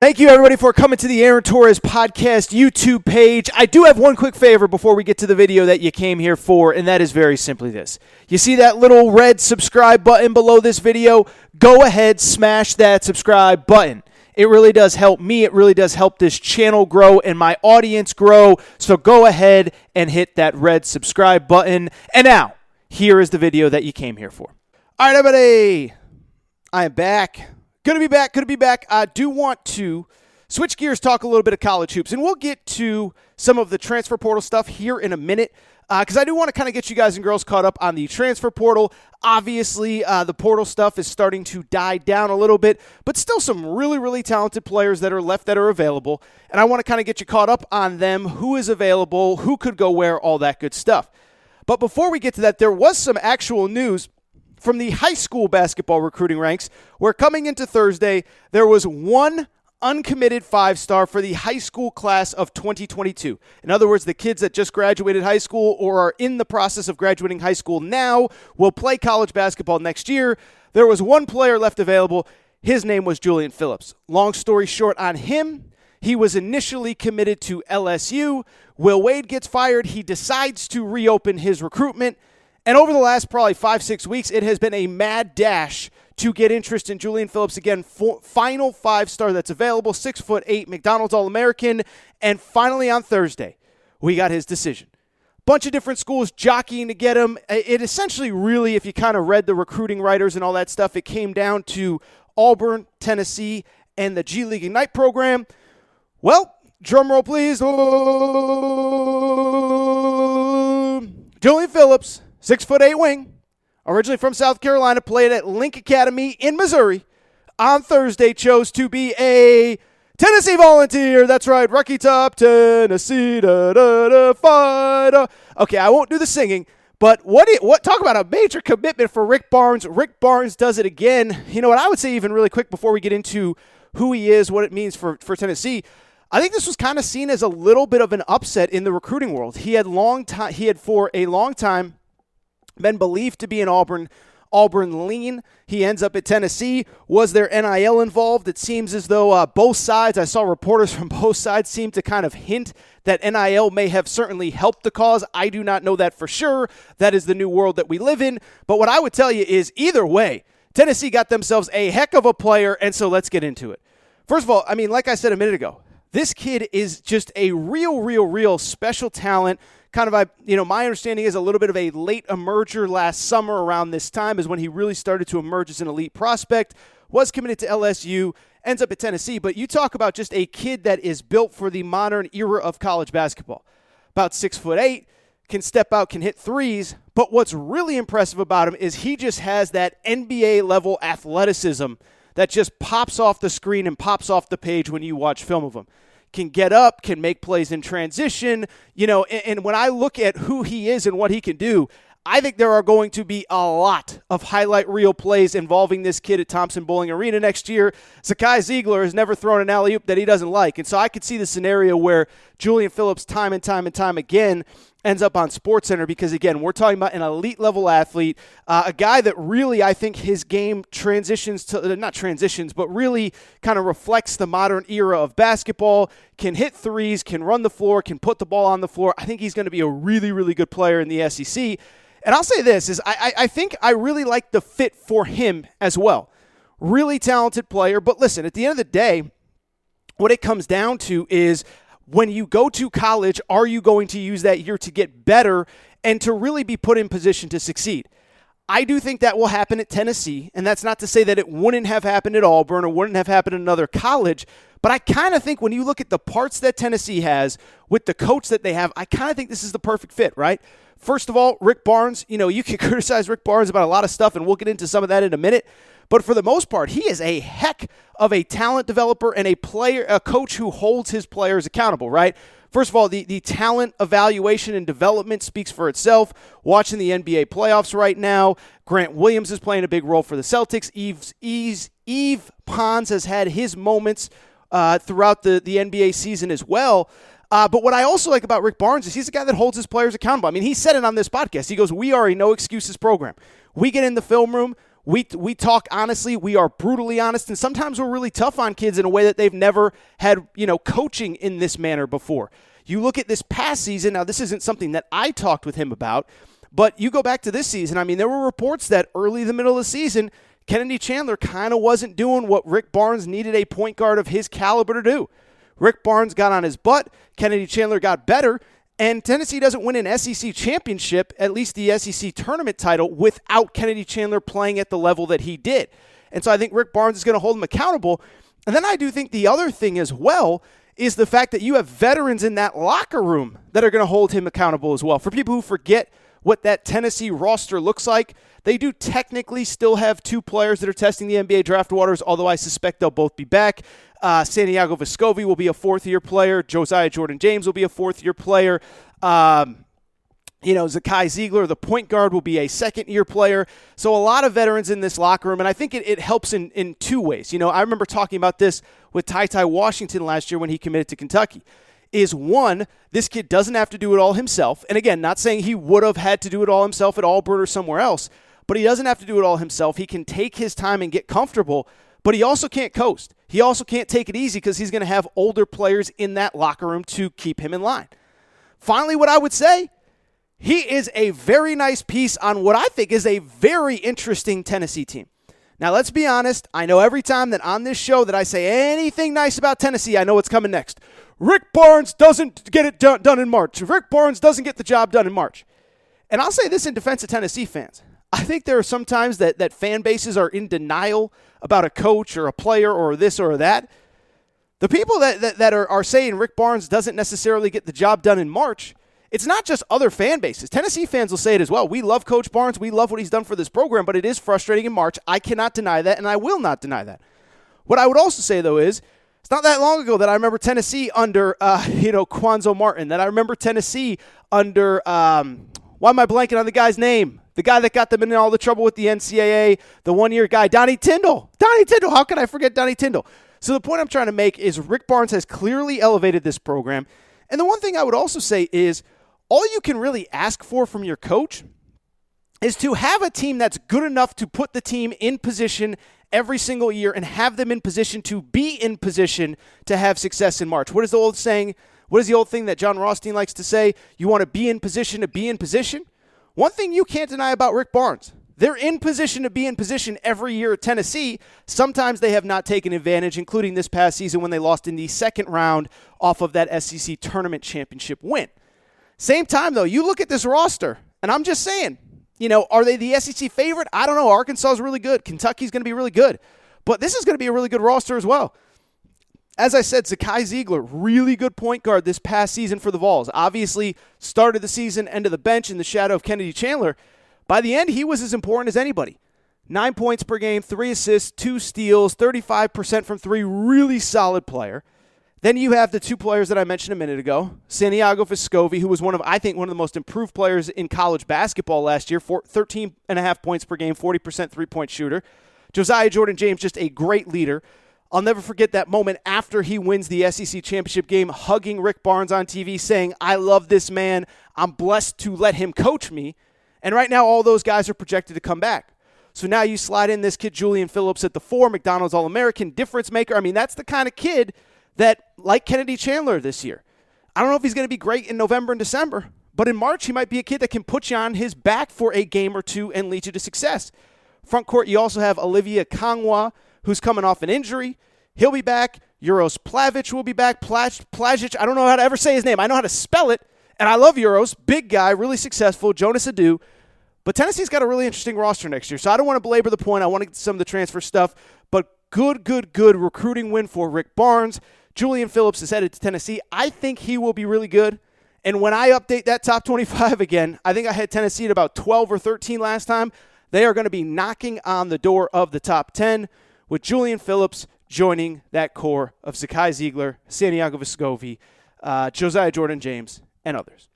Thank you, everybody, for coming to the Aaron Torres Podcast YouTube page. I do have one quick favor before we get to the video that you came here for, and that is very simply this. You see that little red subscribe button below this video? Go ahead, smash that subscribe button. It really does help me. It really does help this channel grow and my audience grow. So go ahead and hit that red subscribe button. And now, here is the video that you came here for. All right, everybody. I am back. Good to be back. I do want to switch gears, talk a little bit of college hoops, and we'll get to some of the transfer portal stuff here in a minute because I do want to kind of get you guys and girls caught up on the transfer portal. Obviously, the portal stuff is starting to die down a little bit, but still some really, really talented players that are left that are available, and I want to kind of get you caught up on them, who is available, who could go where, all that good stuff. But before we get to that, there was some actual news from the high school basketball recruiting ranks, where coming into Thursday, there was one uncommitted five-star for the high school class of 2022. In other words, the kids that just graduated high school or are in the process of graduating high school now will play college basketball next year. There was one player left available. His name was Julian Phillips. Long story short on him, he was initially committed to LSU. Will Wade gets fired. He decides to reopen his recruitment. And over the last probably 5-6 weeks, it has been a mad dash to get interest in Julian Phillips. Again, final five-star that's available, 6'8", McDonald's All-American. And finally on Thursday, we got his decision. Bunch of different schools jockeying to get him. It essentially really, if you kind of read the recruiting writers and all that stuff, it came down to Auburn, Tennessee, and the G League Ignite program. Well, drum roll please. Julian Phillips, 6'8" wing, originally from South Carolina, played at Link Academy in Missouri. On Thursday, chose to be a Tennessee Volunteer. That's right, Rocky Top, Tennessee, fight. Okay, I won't do the singing, but what talk about a major commitment for Rick Barnes. Rick Barnes does it again. You know what I would say even really quick before we get into who he is, what it means for Tennessee. I think this was kind of seen as a little bit of an upset in the recruiting world. He had for a long time been believed to be an Auburn lean. He ends up at Tennessee. Was there NIL involved? It seems as though both sides, I saw reporters from both sides seem to kind of hint that NIL may have certainly helped the cause. I do not know that for sure. That is the new world that we live in. But what I would tell you is either way, Tennessee got themselves a heck of a player, and so let's get into it. First of all, I mean, like I said a minute ago, this kid is just a real special talent. Kind of, my understanding is a little bit of a late emerger last summer around this time is when he really started to emerge as an elite prospect, was committed to LSU, ends up at Tennessee. But you talk about just a kid that is built for the modern era of college basketball. About 6'8", can step out, can hit threes. But what's really impressive about him is he just has that NBA-level athleticism that just pops off the screen and pops off the page when you watch film of him. Can get up, can make plays in transition, and when I look at who he is and what he can do, I think there are going to be a lot of highlight reel plays involving this kid at Thompson Bowling Arena next year. Zakai Ziegler has never thrown an alley-oop that he doesn't like, and so I could see the scenario where Julian Phillips time and time again ends up on SportsCenter because, again, we're talking about an elite-level athlete, a guy that really, I think his game transitions to, not transitions, but really kind of reflects the modern era of basketball, can hit threes, can run the floor, can put the ball on the floor. I think he's going to be a really good player in the SEC. And I'll say this, is I think I really like the fit for him as well. Really talented player, but listen, at the end of the day, what it comes down to is when you go to college, are you going to use that year to get better and to really be put in position to succeed? I do think that will happen at Tennessee, and that's not to say that it wouldn't have happened at Auburn or wouldn't have happened at another college, but I kind of think when you look at the parts that Tennessee has with the coach that they have, I kind of think this is the perfect fit, right? First of all, Rick Barnes, you can criticize Rick Barnes about a lot of stuff, and we'll get into some of that in a minute. But for the most part, he is a heck of a talent developer and a coach who holds his players accountable, right? First of all, the talent evaluation and development speaks for itself. Watching the NBA playoffs right now, Grant Williams is playing a big role for the Celtics. Yves Pons has had his moments throughout the NBA season as well. But what I also like about Rick Barnes is he's a guy that holds his players accountable. I mean, he said it on this podcast. He goes, we are a no-excuses program. We get in the film room. We talk honestly, we are brutally honest, and sometimes we're really tough on kids in a way that they've never had, coaching in this manner before. You look at this past season, now this isn't something that I talked with him about, but you go back to this season, I mean, there were reports that early in the middle of the season, Kennedy Chandler kind of wasn't doing what Rick Barnes needed a point guard of his caliber to do. Rick Barnes got on his butt, Kennedy Chandler got better, and Tennessee doesn't win an SEC championship, at least the SEC tournament title, without Kennedy Chandler playing at the level that he did. And so I think Rick Barnes is going to hold him accountable. And then I do think the other thing as well is the fact that you have veterans in that locker room that are going to hold him accountable as well. For people who forget what that Tennessee roster looks like, they do technically still have 2 players that are testing the NBA draft waters, although I suspect they'll both be back. Santiago Fascovi will be a 4th-year player. Josiah Jordan-James will be a 4th-year player. Zakai Ziegler, the point guard, will be a 2nd-year player. So a lot of veterans in this locker room, and I think it helps in 2 ways. I remember talking about this with Ty Washington last year when he committed to Kentucky. Is 1, this kid doesn't have to do it all himself. And again, not saying he would have had to do it all himself at Auburn or somewhere else, but he doesn't have to do it all himself. He can take his time and get comfortable, but he also can't coast. He also can't take it easy because he's going to have older players in that locker room to keep him in line. Finally, what I would say, he is a very nice piece on what I think is a very interesting Tennessee team. Now, let's be honest. I know every time that on this show that I say anything nice about Tennessee, I know what's coming next. Rick Barnes doesn't get it done in March. Rick Barnes doesn't get the job done in March. And I'll say this in defense of Tennessee fans. I think there are some times that fan bases are in denial about a coach or a player or this or that. The people that are saying Rick Barnes doesn't necessarily get the job done in March, it's not just other fan bases. Tennessee fans will say it as well. We love Coach Barnes. We love what he's done for this program, but it is frustrating in March. I cannot deny that, and I will not deny that. What I would also say, though, is it's not that long ago that I remember Tennessee under, Quanzo Martin, that I remember Tennessee under, why am I blanking on the guy's name? The guy that got them in all the trouble with the NCAA, the one-year guy, Donnie Tyndall. Donnie Tyndall, how can I forget Donnie Tyndall? So the point I'm trying to make is Rick Barnes has clearly elevated this program. And the one thing I would also say is all you can really ask for from your coach is to have a team that's good enough to put the team in position every single year and have them in position to be in position to have success in March. What is the old saying? What is the old thing that John Rothstein likes to say? You want to be in position to be in position? One thing you can't deny about Rick Barnes, they're in position to be in position every year at Tennessee. Sometimes they have not taken advantage, including this past season when they lost in the 2nd round off of that SEC tournament championship win. Same time, though, you look at this roster, and I'm just saying, are they the SEC favorite? I don't know. Arkansas is really good. Kentucky's going to be really good. But this is going to be a really good roster as well. As I said, Zakai Ziegler, really good point guard this past season for the Vols. Obviously, started the season, end of the bench in the shadow of Kennedy Chandler. By the end, he was as important as anybody. 9 points per game, 3 assists, 2 steals, 35% from 3, really solid player. Then you have the 2 players that I mentioned a minute ago, Santiago Fascovi, who was one of the most improved players in college basketball last year, 13.5 points per game, 40% three-point shooter. Josiah Jordan-James, just a great leader. I'll never forget that moment after he wins the SEC championship game, hugging Rick Barnes on TV, saying, I love this man. I'm blessed to let him coach me. And right now, all those guys are projected to come back. So now you slide in this kid, Julian Phillips, at the 4, McDonald's All-American, difference maker. I mean, that's the kind of kid that, like Kennedy Chandler this year, I don't know if he's going to be great in November and December, but in March, he might be a kid that can put you on his back for a game or 2 and lead you to success. Front court, you also have Olivia Kangwa, who's coming off an injury. He'll be back. Uros Plavic will be back. Plajic, I don't know how to ever say his name. I know how to spell it, and I love Uros. Big guy, really successful. Jonas Adu. But Tennessee's got a really interesting roster next year, so I don't want to belabor the point. I want to get some of the transfer stuff, but good recruiting win for Rick Barnes. Julian Phillips is headed to Tennessee. I think he will be really good. And when I update that top 25 again, I think I had Tennessee at about 12 or 13 last time. They are going to be knocking on the door of the top 10 with Julian Phillips joining that core of Zakai Ziegler, Santiago Fascovi, Josiah Jordan-James, and others.